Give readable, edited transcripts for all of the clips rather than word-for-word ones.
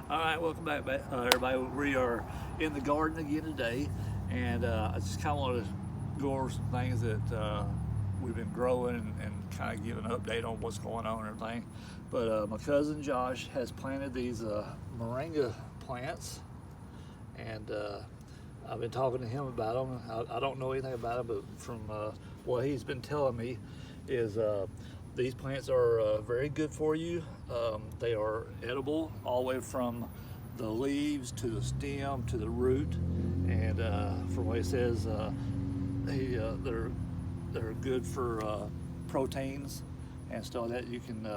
All right, welcome back, everybody. We are in the garden again today, and I just kind of want to go over some things that we've been growing and kind of give an update on what's going on and everything. But my cousin Josh has planted these moringa plants, and I've been talking to him about them. I don't know anything about them, but from what he's been telling me is these plants are very good for you. They are edible all the way from the leaves to the stem to the root, and from what he says, they're good for proteins and stuff like that. You can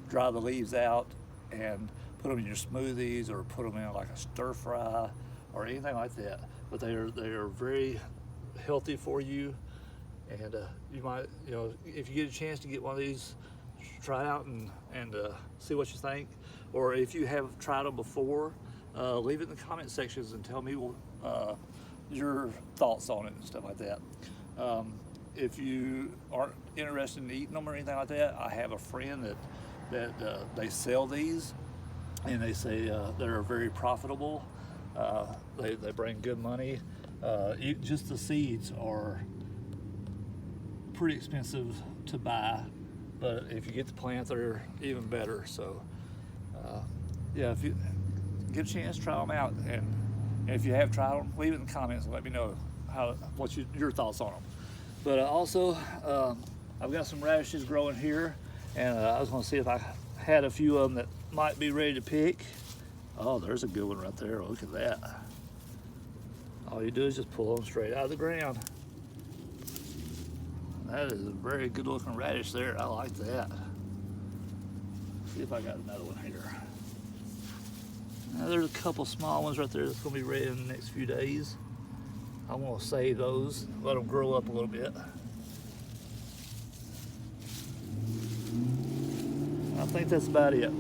dry the leaves out and put them in your smoothies or put them in like a stir fry or anything like that. But they are very healthy for you. And you might, if you get a chance to get one of these, try it out and see what you think. Or if you have tried them before, leave it in the comment sections and tell me your thoughts on it and stuff like that. If you aren't interested in eating them or anything like that, I have a friend that they sell these, and they say they're very profitable. They bring good money. Just the seeds are pretty expensive to buy, but if you get the plant, they're even better. So yeah, if you get a chance, try them out, and if you have tried them, leave it in the comments and let me know what your thoughts on them. But also I've got some radishes growing here, and I was going to see if I had a few of them that might be ready to pick. Oh, there's a good one right there. Look at that. All you do is just pull them straight out of the ground. That is a very good looking radish there. I like that. See if I got another one here. Now, there's a couple small ones right there that's going to be ready in the next few days. I'm going to save those, let them grow up a little bit. I think that's about it.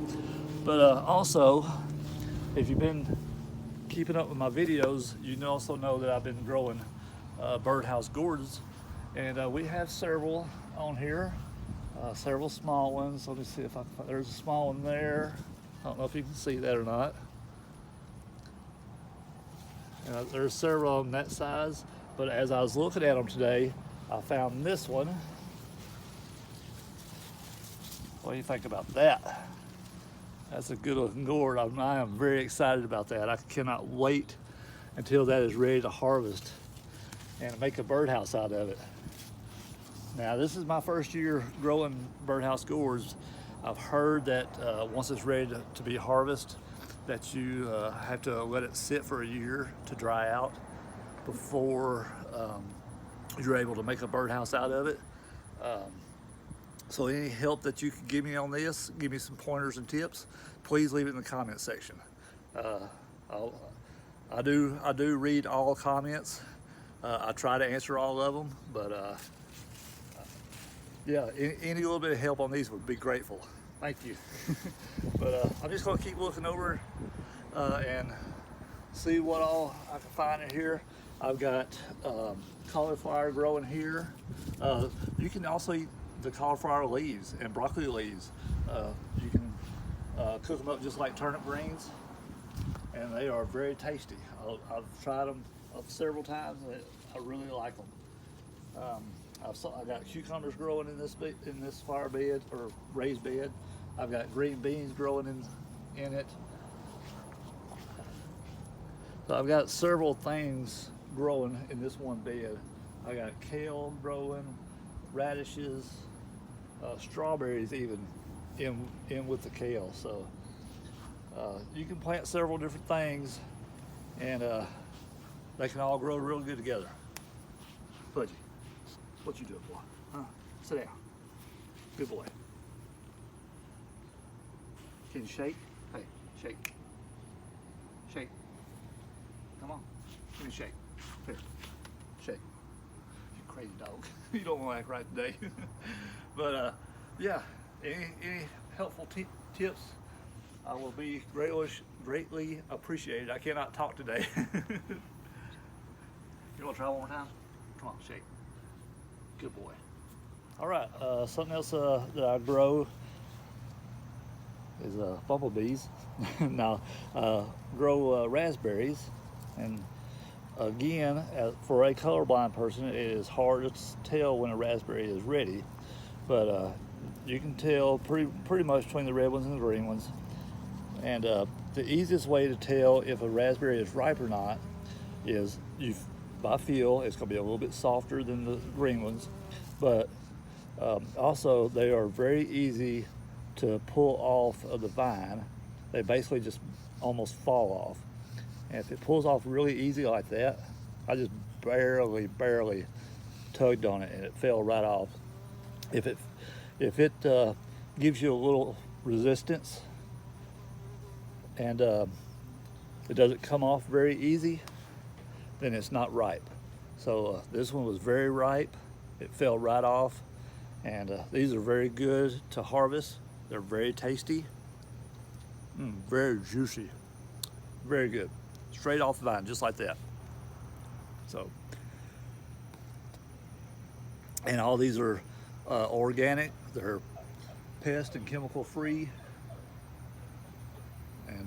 But also, if you've been keeping up with my videos, you also know that I've been growing birdhouse gourds. And we have several on here, several small ones. Let me see if there's a small one there. I don't know if you can see that or not. There's several of them that size, but as I was looking at them today, I found this one. What do you think about that? That's a good looking gourd. I am very excited about that. I cannot wait until that is ready to harvest and make a birdhouse out of it. Now, this is my first year growing birdhouse gourds. I've heard that once it's ready to be harvested, that you have to let it sit for a year to dry out before you're able to make a birdhouse out of it. So any help that you can give me on this, give me some pointers and tips, please leave it in the comment section. I do read all comments. I try to answer all of them, but yeah, any little bit of help on these would be grateful. Thank you. But I'm just going to keep looking over and see what all I can find in here. I've got cauliflower growing here. You can also eat the cauliflower leaves and broccoli leaves. You can cook them up just like turnip greens, and they are very tasty. I've tried them several times, and I really like them. I got cucumbers growing in this flower bed or raised bed. I've got green beans growing in it. So I've got several things growing in this one bed. I got kale growing, radishes, strawberries even in with the kale. So you can plant several different things, and they can all grow real good together. Pudgy. What you doing, boy? Huh? Sit down. Good boy. Can you shake? Hey, shake. Shake. Come on. Give me a shake. Here. Shake. You crazy dog. You don't want to act right today. But yeah, any helpful tips, I will be greatly appreciated. I cannot talk today. You want to try one more time? Come on, shake. Good boy. All right, something else that I grow is bumblebees. Now, grow raspberries, and again, for a colorblind person, it is hard to tell when a raspberry is ready, but you can tell pretty much between the red ones and the green ones. And the easiest way to tell if a raspberry is ripe or not is by feel. It's going to be a little bit softer than the green ones, but also they are very easy to pull off of the vine. They basically just almost fall off. And if it pulls off really easy like that, I just barely tugged on it and it fell right off. If it gives you a little resistance and it doesn't come off very easy, then it's not ripe. So this one was very ripe. It fell right off, and these are very good to harvest. They're very tasty, very juicy, very good. Straight off the vine, just like that. So, and all these are organic. They're pest and chemical free. And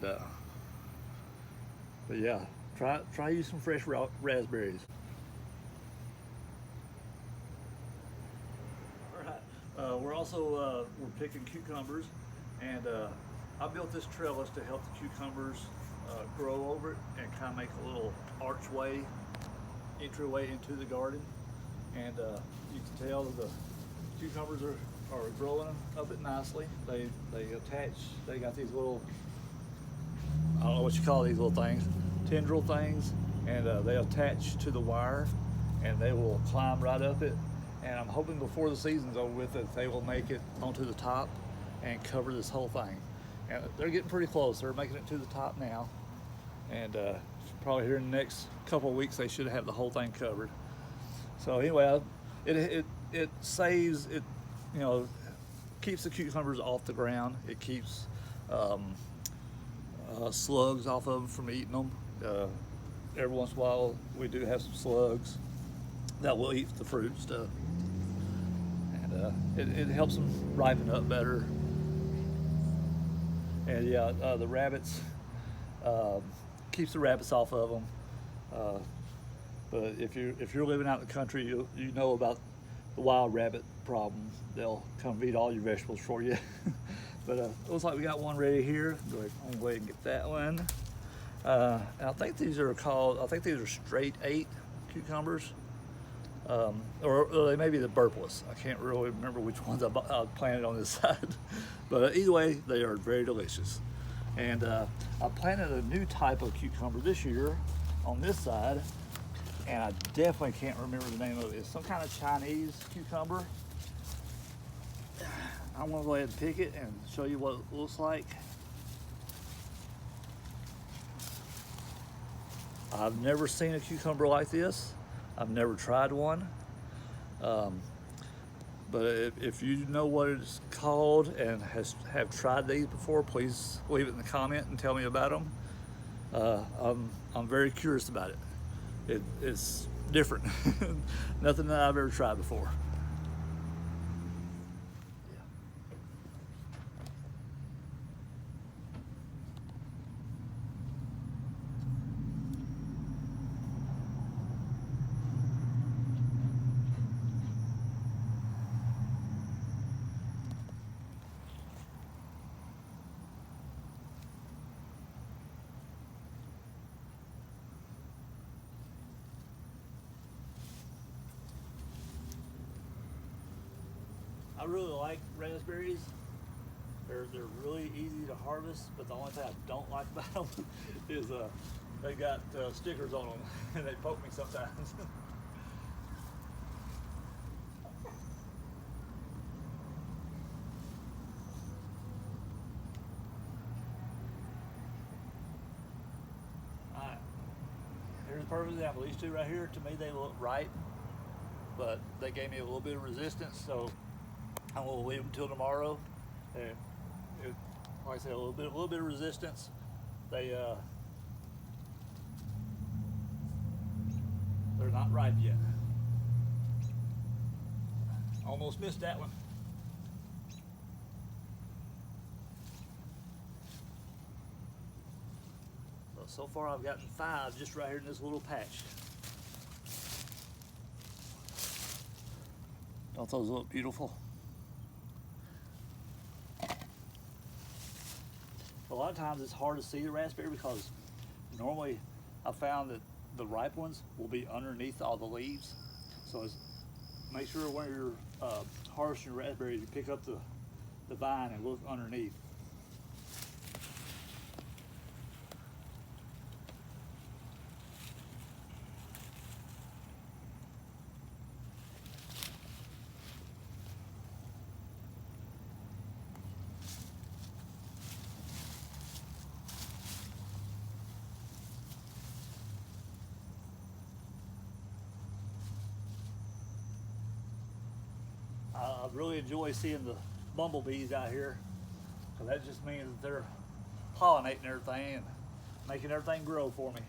but yeah, try use some fresh raspberries. All right, we're also we're picking cucumbers, and I built this trellis to help the cucumbers grow over it and kind of make a little archway, entryway into the garden. And you can tell that the cucumbers are growing up it nicely. They attach. They got these little, I don't know what you call these little things, tendril things, and they attach to the wire, and they will climb right up it. And I'm hoping before the season's over with that they will make it onto the top and cover this whole thing. And they're getting pretty close. They're making it to the top now, and probably here in the next couple of weeks they should have the whole thing covered. So anyway, it saves it, you know, keeps the cucumbers off the ground. It keeps slugs off of them from eating them. Every once in a while we do have some slugs that will eat the fruit stuff, and it helps them ripen up better. And yeah, the rabbits, keeps the rabbits off of them. But if you're living out in the country, you know about the wild rabbit problem. They'll come eat all your vegetables for you. But looks like we got one ready here. Go ahead and get that one. I think these are straight 8 cucumbers. Or they may be the burpless. I can't really remember which ones I planted on this side. But either way, they are very delicious. And I planted a new type of cucumber this year on this side, and I definitely can't remember the name of it. It's some kind of Chinese cucumber. I'm gonna go ahead and pick it and show you what it looks like. I've never seen a cucumber like this. I've never tried one. But if you know what it's called and have tried these before, please leave it in the comment and tell me about them. I'm very curious about it. It's different. Nothing that I've ever tried before. I really like raspberries. They're really easy to harvest, but the only thing I don't like about them is they got stickers on them and they poke me sometimes. Alright, here's a perfect example. These two right here, to me they look ripe, but they gave me a little bit of resistance, so I'm gonna leave them till tomorrow. Like I said, a little bit of resistance. They're not ripe yet. Almost missed that one. So far I've gotten 5 just right here in this little patch. Don't those look beautiful? A lot of times it's hard to see the raspberry because normally I found that the ripe ones will be underneath all the leaves. So make sure when you're harvesting your raspberries, you pick up the vine and look underneath. I really enjoy seeing the bumblebees out here, because that just means that they're pollinating everything and making everything grow for me.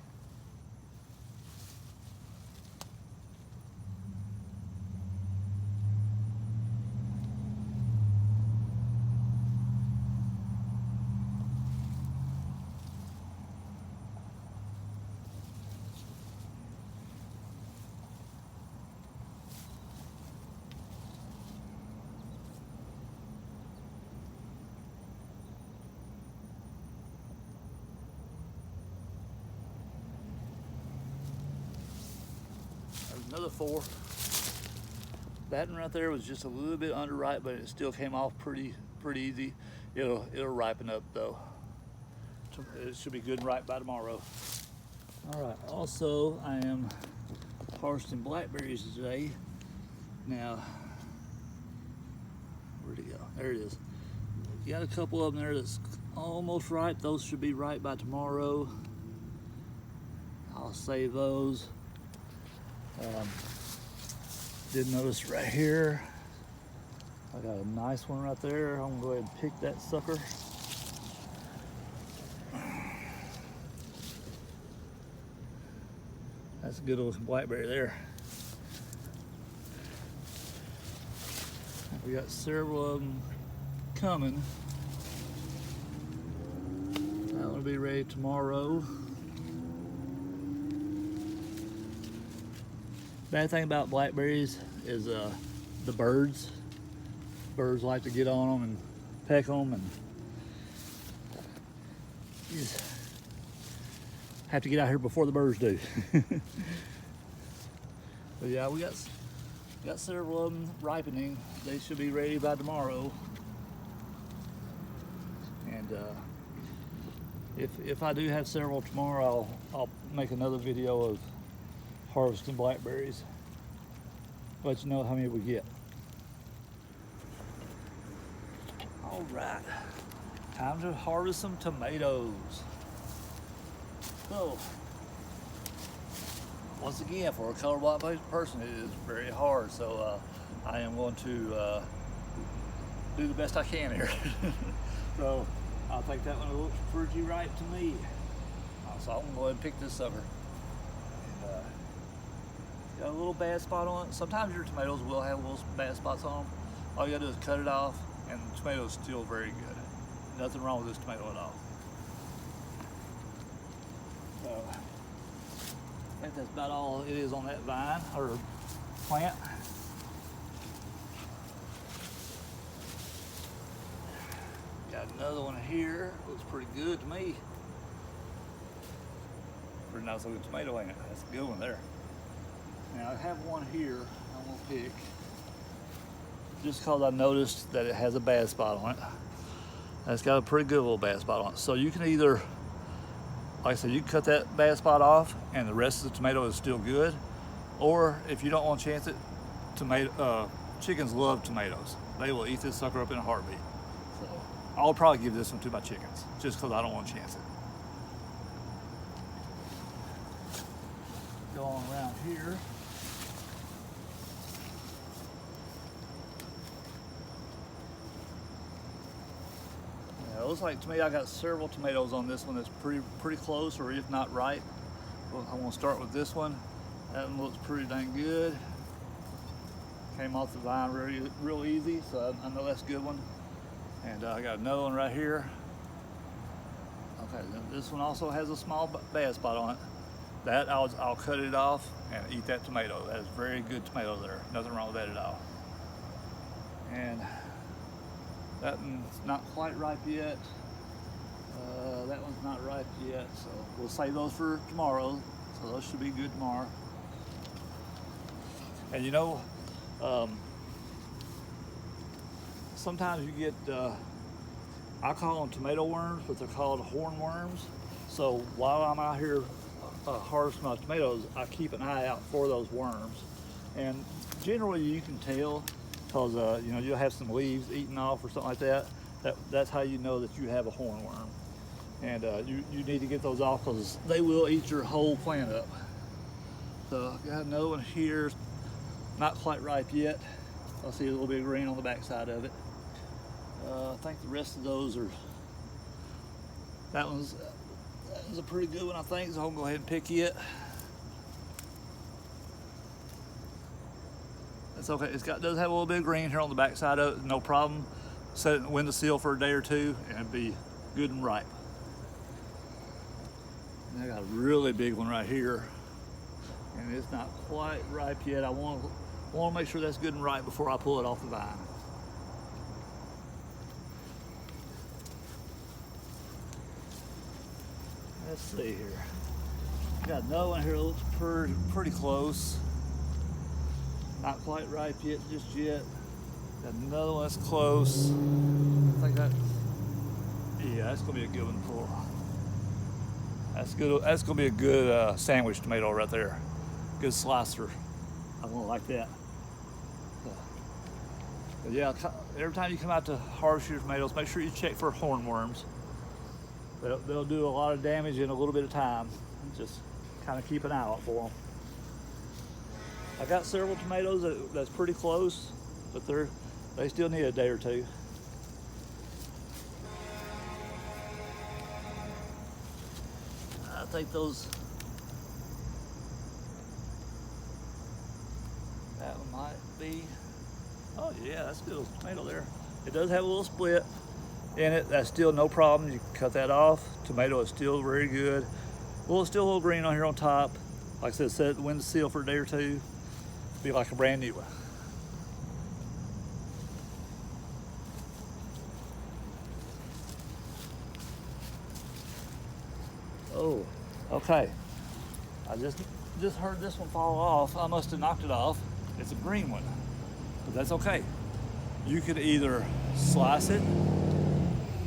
Another 4. That one right there was just a little bit underripe, but it still came off pretty easy. It'll ripen up though. It should be good and ripe by tomorrow. All right. Also, I am harvesting blackberries today. Now, where'd it go? There it is. You got a couple of them there that's almost ripe. Those should be ripe by tomorrow. I'll save those. Did notice right here, I got a nice one right there. I'm gonna go ahead and pick that sucker. That's a good looking blackberry there. We got several of them coming. That one will be ready tomorrow. Bad thing about blackberries is the birds. Birds like to get on them and peck them, and you just have to get out here before the birds do. But yeah, we got several of them ripening. They should be ready by tomorrow. And if I do have several tomorrow, I'll make another video of harvesting blackberries. Let you know how many we get. All right, time to harvest some tomatoes. So, once again, for a colorblind person, it is very hard. So I am going to do the best I can here. So I think that one looks pretty right to me. So I'm gonna go ahead and pick this sucker. Got a little bad spot on it. Sometimes your tomatoes will have little bad spots on them. All you gotta do is cut it off, and the tomato's still very good. Nothing wrong with this tomato at all. So, I think that's about all it is on that vine or plant. Got another one here. Looks pretty good to me. Pretty nice looking tomato, ain't it? That's a good one there. Now I have one here I'm gonna pick, just because I noticed that it has a bad spot on it. And it's got a pretty good little bad spot on it. So you can either, like I said, you can cut that bad spot off and the rest of the tomato is still good. Or if you don't want to chance it, chickens love tomatoes. They will eat this sucker up in a heartbeat. So I'll probably give this one to my chickens, just because I don't want to chance it. Going around here. It looks like to me I got several tomatoes on this one that's pretty close, or if not ripe. Well, I want to start with this one. That one looks pretty dang good. Came off the vine real easy, so I know that's a good one. And I got another one right here. Okay, this one also has a small bad spot on it. That I'll cut it off and eat that tomato. That is very good tomato there. Nothing wrong with that at all. And that one's not quite ripe yet. That one's not ripe yet, so we'll save those for tomorrow. So those should be good tomorrow. And you know, sometimes you get, I call them tomato worms, but they're called hornworms. So while I'm out here harvesting my tomatoes, I keep an eye out for those worms. And generally you can tell, because you know, you'll have some leaves eaten off or something like that. That's how you know that you have a hornworm. And you need to get those off, because they will eat your whole plant up. So I got another one here, not quite ripe yet. I'll see a little bit of green on the back side of it. I think the rest of those are, that one's a pretty good one, I think, so I'll go ahead and pick it. That's okay. Does have a little bit of green here on the back side of it, no problem. Set it in the windowsill for a day or two and it'll be good and ripe. And I got a really big one right here, and it's not quite ripe yet. I want to make sure that's good and ripe before I pull it off the vine. Let's see here. Got another one here that looks pretty close. Not quite ripe yet, just yet. Got another one that's close. I think that, yeah, that's gonna be a good one to pull. That's good. That's gonna be a good sandwich tomato right there. Good slicer. I'm gonna like that. But yeah, every time you come out to harvest your tomatoes, make sure you check for hornworms. They'll do a lot of damage in a little bit of time. Just kind of keep an eye out for them. I got several tomatoes that's pretty close, but they still need a day or two. I think those, that one might be, oh yeah, that's a good little tomato there. It does have a little split in it. That's still no problem. You can cut that off. Tomato is still very good. Well, it's still a little green on here on top. Like I said, set it in the windowsill for a day or two. Be like a brand new one. Oh, okay. I just heard this one fall off. I must have knocked it off. It's a green one, but that's okay. You could either slice it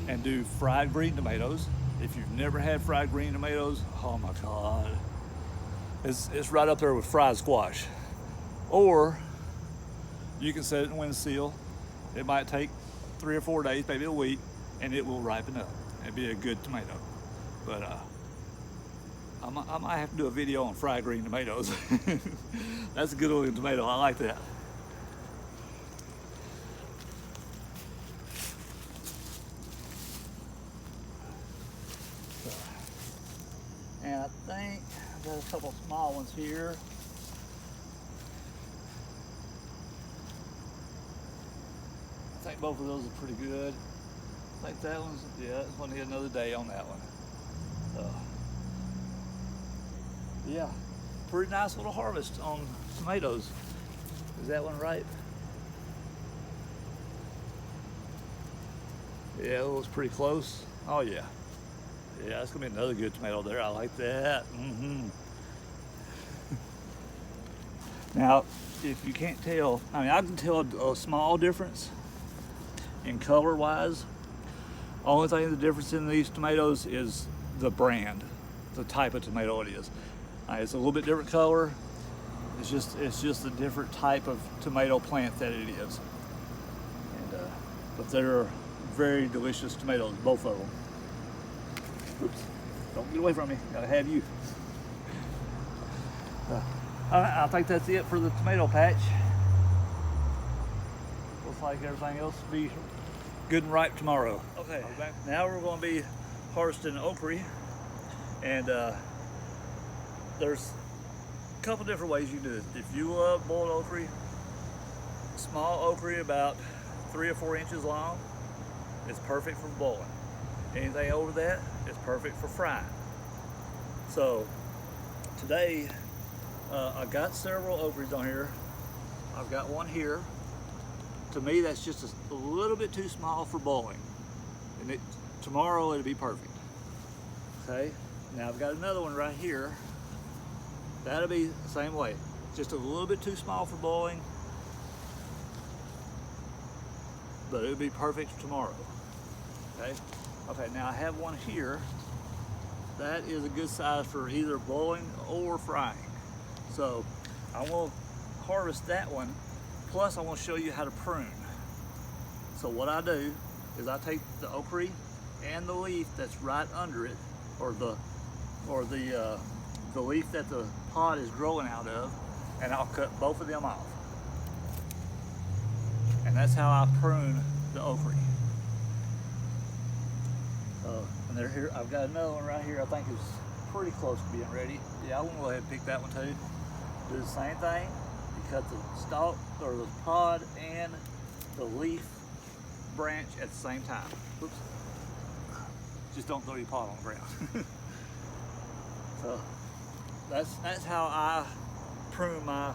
and do fried green tomatoes. If you've never had fried green tomatoes, oh my God. It's right up there with fried squash. Or you can set it in a windowsill. It might take 3 or 4 days, maybe a week, and it will ripen up. It'd be a good tomato. But I might have to do a video on fried green tomatoes. That's a good looking tomato, I like that. And I think I've got a couple small ones here. I think both of those are pretty good. I think that one's, yeah, it's gonna need another day on that one. Yeah, pretty nice little harvest on tomatoes. Is that one ripe? Yeah, it was pretty close. Oh yeah. Yeah, that's gonna be another good tomato there. I like that. Now, if you can't tell, I mean, I can tell a small difference in color wise. Only thing the difference in these tomatoes is the brand, the type of tomato it is. It's a little bit different color. It's just a different type of tomato plant that it is. And but they're very delicious tomatoes, both of them. Oops! Don't get away from me. Gotta have you. I think that's it for the tomato patch. Looks like everything else will be good and ripe tomorrow. Okay, now we're going to be harvesting okra, and there's a couple different ways you can do it. If you love boiled okra, small okra about 3 or 4 inches long, it's perfect for boiling. Anything over that, it's perfect for frying. So today I got several ovaries on here. I've got one here. To me, that's just a little bit too small for boiling. And tomorrow it'll be perfect. Okay, now I've got another one right here. That'll be the same way. Just a little bit too small for boiling, but it'll be perfect tomorrow. Okay, okay, now I have one here. That is a good size for either boiling or frying. So I will harvest that one. Plus I want to show you how to prune. So what I do is I take the okra and the leaf that's right under it, or the leaf that the pod is growing out of, and I'll cut both of them off. And that's how I prune the okra. And they're here. I've got another one right here I think is pretty close to being ready. Yeah, I'm gonna go ahead and pick that one too. Do the same thing. You cut the stalk or the pod and the leaf branch at the same time. Oops. Just don't throw your pod on the ground. So that's how I prune my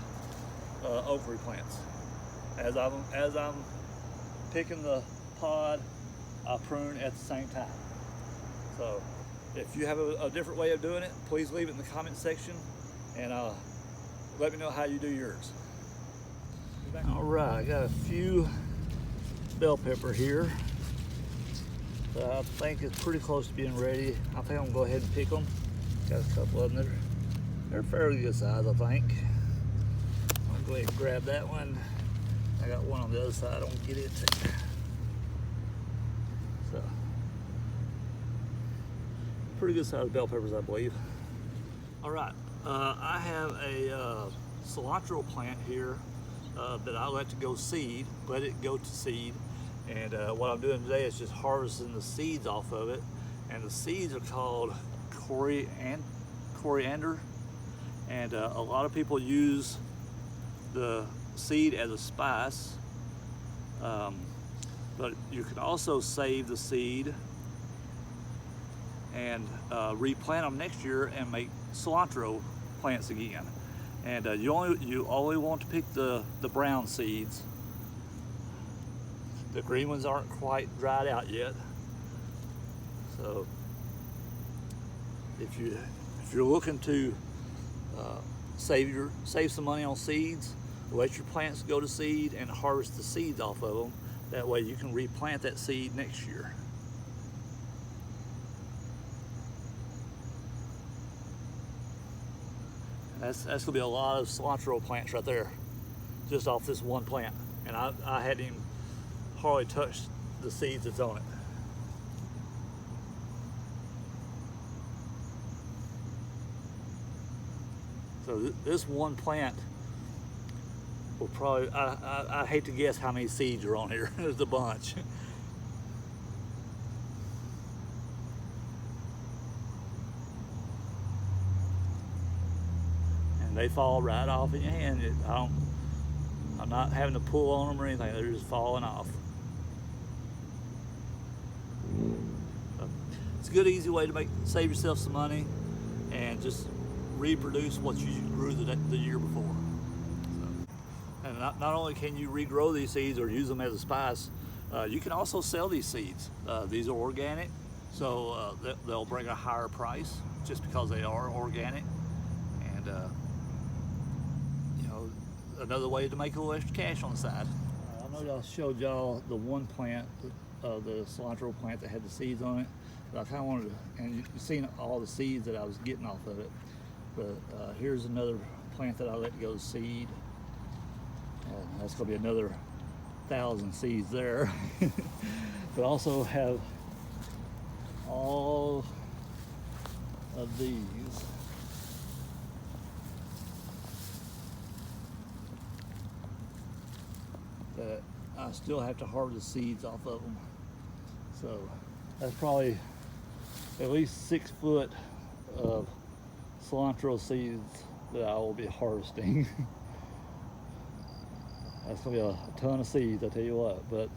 okra plants. As I'm picking the pod, I prune at the same time. So if you have a different way of doing it, please leave it in the comment section and let me know how you do yours. All right, I got a few bell pepper here. So I think it's pretty close to being ready. I think I'm gonna go ahead and pick them. Got a couple of them. They're fairly good size, I think. I'll go ahead and grab that one. I got one on the other side. I don't get it. So, pretty good size bell peppers, I believe. All right, I have a cilantro plant here that I let to go seed. Let it go to seed. And what I'm doing today is just harvesting the seeds off of it. And the seeds are called coriander. And a lot of people use the seed as a spice. But you can also save the seed and replant them next year and make cilantro plants again. And you only want to pick the brown seeds. The green ones aren't quite dried out yet. So if you're looking to save some money on seeds, let your plants go to seed and harvest the seeds off of them. That way you can replant that seed next year. That's gonna be a lot of cilantro plants right there, just off this one plant. And I hadn't even hardly touched the seeds that's on it. So this one plant will probably, I hate to guess how many seeds are on here. There's a bunch. And they fall right off in your hand. I'm not having to pull on them or anything. They're just falling off. It's a good, easy way to save yourself some money and just reproduce what you grew the year before. So, and not only can you regrow these seeds or use them as a spice, you can also sell these seeds. These are organic, so they'll bring a higher price just because they are organic. And you know, another way to make a little extra cash on the side. I know I showed y'all the one plant, the cilantro plant that had the seeds on it. But I kind of wanted to, and you've seen all the seeds that I was getting off of it. But here's another plant that I let go to seed. That's going to be another 1,000 seeds there. But also have all of these. That I still have to harvest seeds off of them. So that's probably at least 6 foot of cilantro seeds that I will be harvesting. That's gonna be a ton of seeds, I tell you what, but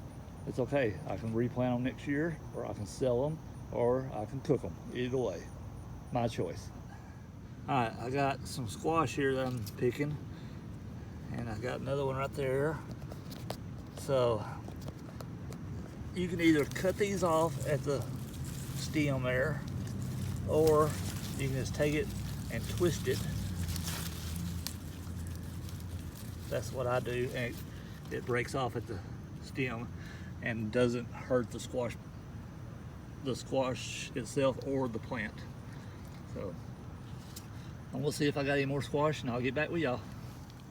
it's okay. I can replant them next year, or I can sell them or I can cook them. Either way, my choice. All right, I got some squash here that I'm picking, and I got another one right there. So you can either cut these off at the stem there, or you can just take it and twist it. That's what I do, and it breaks off at the stem and doesn't hurt the squash itself or the plant. So I'm gonna see if I got any more squash, and I'll get back with y'all.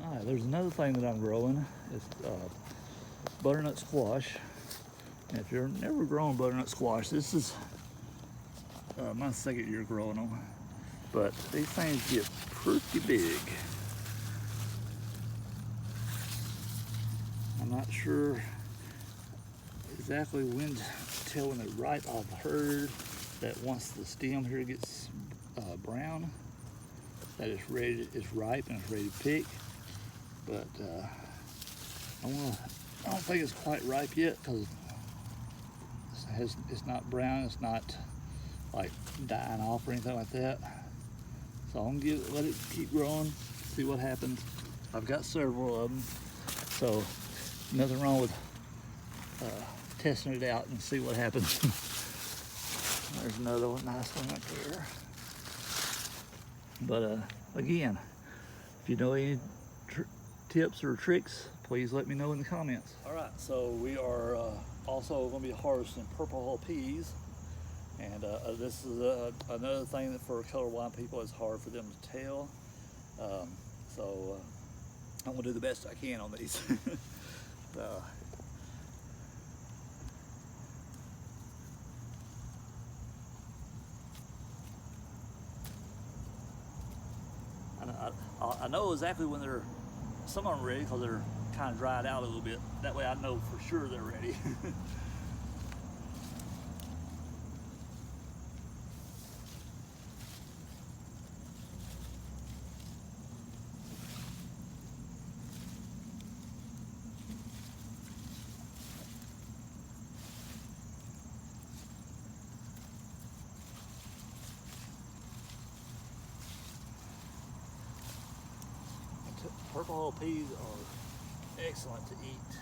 All right, there's another thing that I'm growing. It's butternut squash. And if you've never grown butternut squash, this is my second year growing them. But these things get pretty big. I'm not sure exactly when to tell when they're ripe. I've heard that once the stem here gets brown, that it's ripe and it's ready to pick. But I don't think it's quite ripe yet because it's not brown. It's not like dying off or anything like that. So I'm gonna let it keep growing, see what happens. I've got several of them, so nothing wrong with testing it out and see what happens. There's another one, nice one right there. But again, if you know any tips or tricks, please let me know in the comments. All right, so we are also going to be harvesting purple hull peas, and this is another thing that for colorblind people it's hard for them to tell. So I'm going to do the best I can on these. I know exactly when some of them are ready because they're kind of dried out a little bit. That way I know for sure they're ready. Purple hull peas are excellent to eat.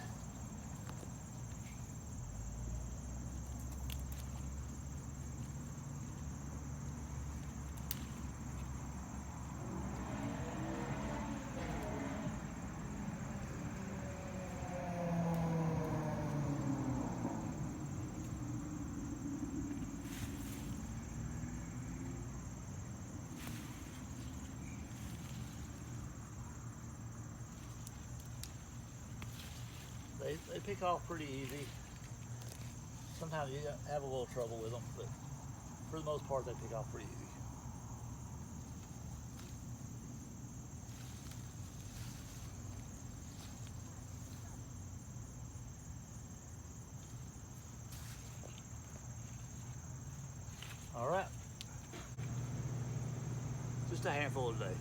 They pick off pretty easy. Sometimes you have a little trouble with them, but for the most part they pick off pretty easy. All right, just a handful today.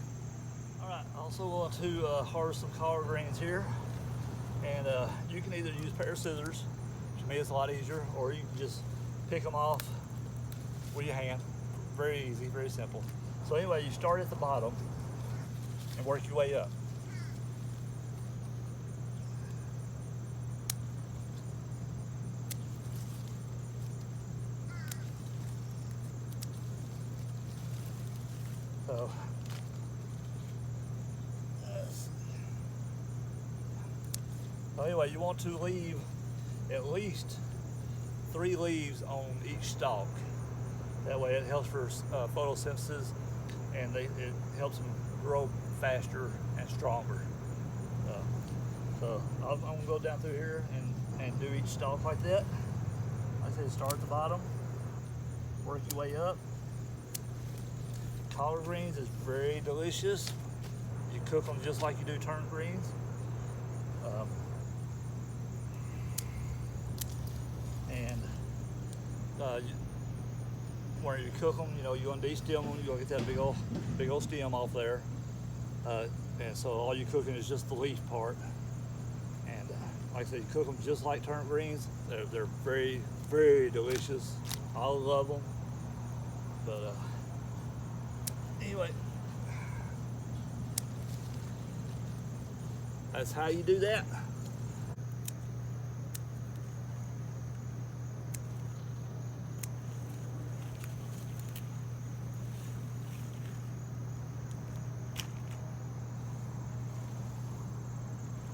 All right, also want to harvest some collard greens here. And you can either use a pair of scissors, which to me is a lot easier, or you can just pick them off with your hand. Very easy, very simple. So anyway, you start at the bottom and work your way up. So anyway, you want to leave at least 3 leaves on each stalk. That way it helps for photosynthesis, and it helps them grow faster and stronger. So I'm going to go down through here and do each stalk like that. Like I said, start at the bottom, work your way up. Collard greens is very delicious. You cook them just like you do turnip greens. Where you cook them, you want to de-stem them, you want to get that big old stem off there. And so all you're cooking is just the leaf part. And like I said, you cook them just like turnip greens. They're very, very delicious. All love them. But anyway, that's how you do that.